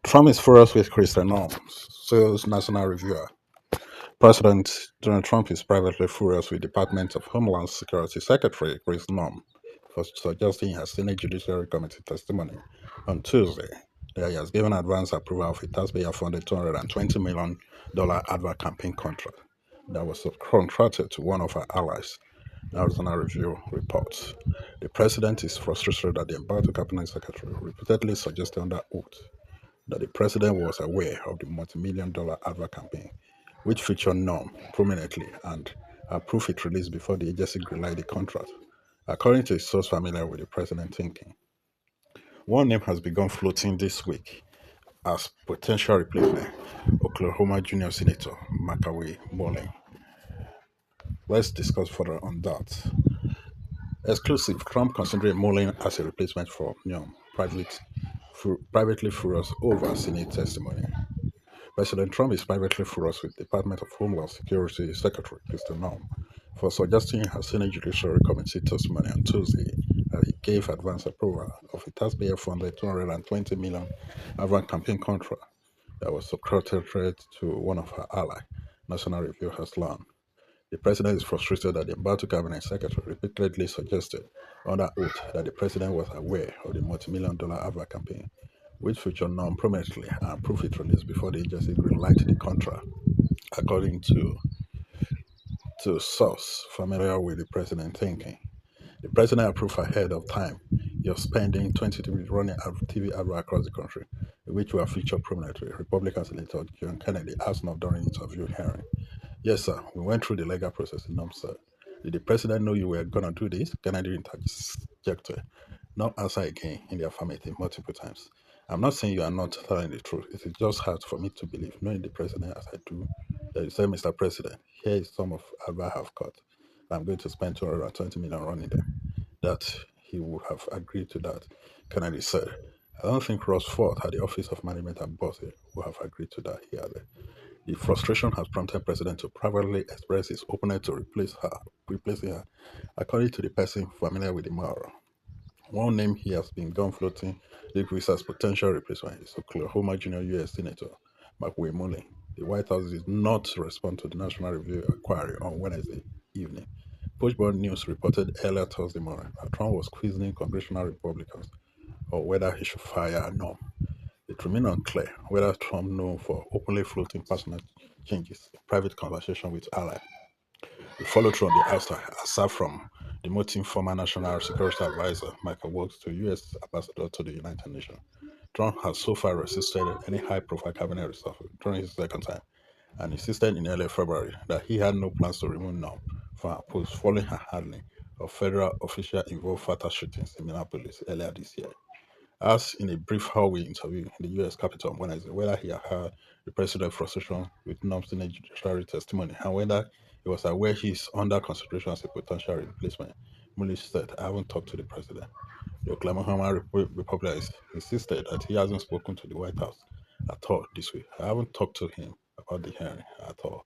Trump is furious with Kristi Noem, sales national reviewer. President Donald Trump is privately furious with Department of Homeland Security Secretary Kristi Noem for suggesting in her Senate Judiciary Committee testimony on Tuesday that he has given advance approval of a taxpayer-funded $220 million advert campaign contract that was subcontracted to one of her allies. National Review reports. The president is frustrated that the embattled cabinet secretary repeatedly suggested under oath that the president was aware of the multi-million-dollar advert campaign, which featured Norm prominently and approved its release before the agency greenlighted the contract. According to a source familiar with the president's thinking, one name has begun floating this week as potential replacement: Oklahoma Junior Senator McAway Mullen. Let's discuss further on that. Exclusive: Trump considering Mullen as a replacement for Neum, privately furious over Senate testimony. President Trump is privately furious with Department of Homeland Security Secretary Kristi Noem for suggesting in her Senate Judiciary Committee testimony on Tuesday that he gave advance approval of a taxpayer-funded $220 million advance campaign contract that was subcontracted to one of her allies, National Review has learned. The president is frustrated that the embattled cabinet secretary repeatedly suggested under oath that the president was aware of the multi-million-dollar advert campaign, which featured Norm prominently and proved its release before the agency greenlighted the contract. According to source familiar with the president's thinking, the president approved ahead of time your spending 20 running TV advert across the country, which were featured prominently. Republican Senator John Kennedy asked Norm during interview hearing. Yes, sir. We went through the legal process in sir. Did the president know you were going to do this? Kennedy interjected. No answer again in the affirmative multiple times. I'm not saying you are not telling the truth. It is just hard for me to believe, knowing the president as I do, that you say, Mr. President, here is some of I have cut. I'm going to spend 220 million running them. That he would have agreed to that. Kennedy said. I don't think Ross Ford at the Office of Management and Budget would have agreed to that, he added. The frustration has prompted President to privately express his openness to replacing her, according to the person familiar with the matter. One name he has been gone floating liquids as potential replacement is Oklahoma Junior U.S. Senator McAway Mullen. The White House did not respond to the National Review inquiry on Wednesday evening. Pushboard News reported earlier Thursday morning that Trump was quizzing congressional Republicans on whether he should fire Norm. It remains unclear whether Trump, known for openly floating personal changes in private conversation with allies, will follow through on the outside, aside from demoting former National Security Advisor Michael Waltz to U.S. Ambassador to the United Nations. Trump has so far resisted any high-profile cabinet reshuffle during his second time and insisted in early February that he had no plans to remove Norm from her post following her handling of federal official involved fatal shootings in Minneapolis earlier this year. Asked in a brief hallway interview in the U.S. Capitol on Wednesday whether he had heard the president's frustration with Norm's judiciary testimony and whether he was aware he is under consideration as a potential replacement, Mueller said, I haven't talked to the president. The Oklahoma Republican insisted that he hasn't spoken to the White House at all this week. I haven't talked to him about the hearing at all.